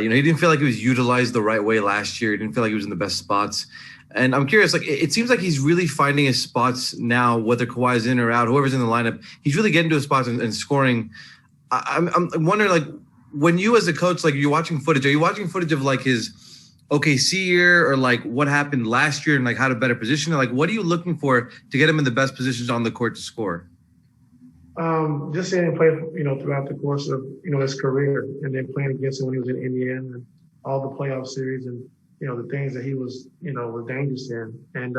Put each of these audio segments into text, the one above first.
He didn't feel like he was utilized the right way last year. He didn't feel like he was in the best spots. And I'm curious, like, it seems like he's really finding his spots now, whether Kawhi's in or out, whoever's in the lineup, he's really getting to his spots and scoring. I'm wondering, like, when you as a coach, like, you're watching footage, are you watching footage of like his OKC year or like what happened last year and like how to better position it? Like, what are you looking for to get him in the best positions on the court to score? Just seeing him play, throughout the course of, his career, and then playing against him when he was in Indiana and all the playoff series and, the things that he was, was dangerous in. And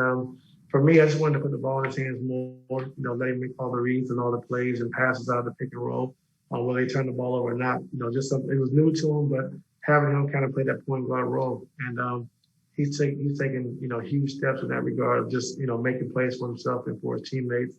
for me, I just wanted to put the ball in his hands more, let him make all the reads and all the plays and passes out of the pick and roll, whether they turn the ball over or not. Just something, it was new to him, but having him kind of play that point guard role. And he's taking, huge steps in that regard of just, making plays for himself and for his teammates.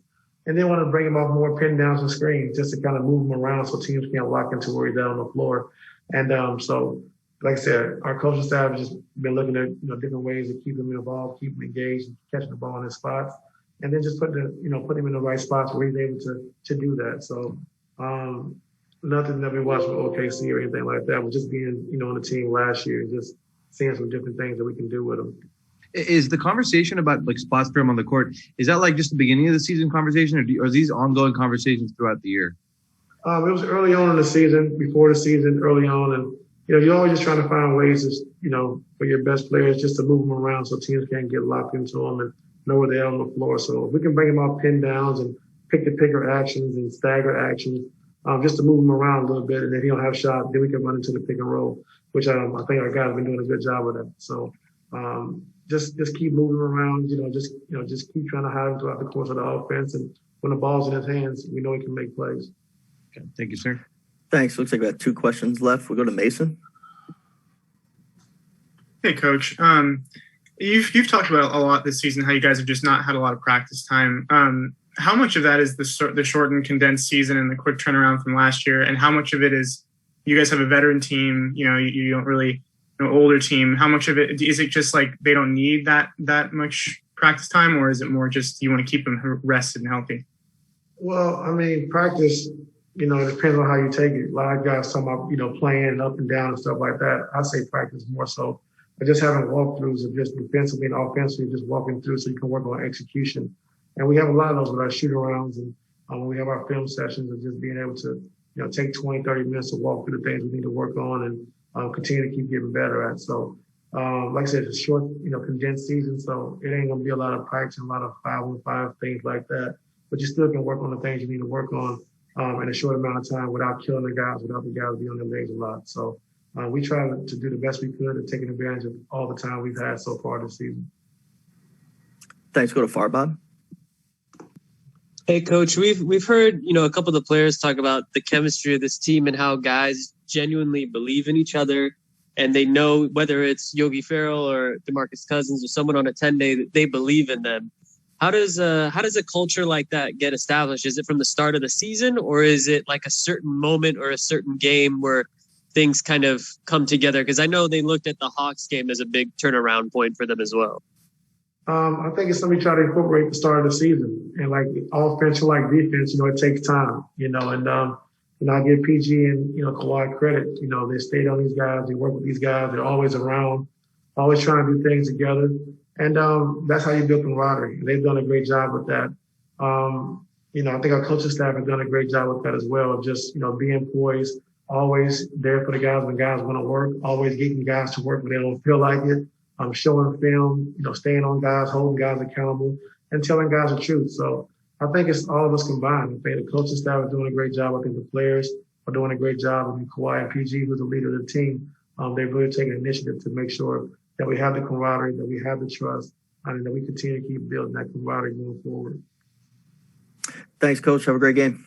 And then want to bring him off more pin downs and screens just to kind of move him around so teams can't lock into where he's at on the floor. And so, like I said, our coaching staff has just been looking at different ways to keep him involved, keep him engaged, catching the ball in his spots, and then just put him in the right spots where he's able to do that. So nothing that we watched with OKC or anything like that. We're just being on the team last year, just seeing some different things that we can do with him. Is the conversation about like spots for him on the court, is that like just the beginning of the season conversation, or are these ongoing conversations throughout the year? It was early on in the season, before the season, early on. And, you're always just trying to find ways to, for your best players just to move them around so teams can't get locked into them and know where they are on the floor. So if we can bring them off pin downs and picker actions and stagger actions, just to move them around a little bit. And if he don't have shot, then we can run into the pick and roll, which I think our guys have been doing a good job with that. So, just keep moving around, just keep trying to hide him throughout the course of the offense. And when the ball's in his hands, we know he can make plays. Okay. Thank you, sir. Thanks. Looks like we got 2 questions left. We'll go to Mason. Hey, Coach. You've talked about a lot this season how you guys have just not had a lot of practice time. How much of that is the shortened, condensed season and the quick turnaround from last year, and how much of it is you guys have a veteran team? You don't really older team. How much of it is it just like they don't need that much practice time, or is it more just you want to keep them rested and healthy? Well, I mean, practice, it depends on how you take it. A lot of guys talking about, playing up and down and stuff like that. I say practice more so. But just having walkthroughs of just defensively and offensively, just walking through so you can work on execution. And we have a lot of those with our shoot-arounds and when we have our film sessions of just being able to, take 20, 30 minutes to walk through the things we need to work on and continue to keep getting better at. So, like I said, it's a short, condensed season, so it ain't going to be a lot of practice and a lot of 5-on-5 things like that. But you still can work on the things you need to work on in a short amount of time without killing the guys, without the guys being on their legs a lot. So we try to do the best we could and taking advantage of all the time we've had so far this season. Thanks. Go to Farbod. Hey, Coach, we've heard, a couple of the players talk about the chemistry of this team and how guys genuinely believe in each other, and they know whether it's Yogi Ferrell or DeMarcus Cousins or someone on a 10-day that they believe in them. How does a culture like that get established? Is it from the start of the season, or is it like a certain moment or a certain game where things kind of come together? Because I know they looked at the Hawks game as a big turnaround point for them as well. I think it's something we try to incorporate the start of the season. And like offense or like defense, it takes time, and I give PG and, Kawhi credit. They stayed on these guys. They work with these guys. They're always around, always trying to do things together. And that's how you build camaraderie. They've done a great job with that. I think our coaching staff has done a great job with that as well, of just, being poised, always there for the guys when guys want to work, always getting guys to work when they don't feel like it, showing film, staying on guys, holding guys accountable, and telling guys the truth. So I think it's all of us combined. I think the coaching staff is doing a great job. I think the players are doing a great job. I mean, Kawhi and PG, who's the leader of the team, they've really taken initiative to make sure that we have the camaraderie, that we have the trust, and that we continue to keep building that camaraderie moving forward. Thanks, Coach. Have a great game.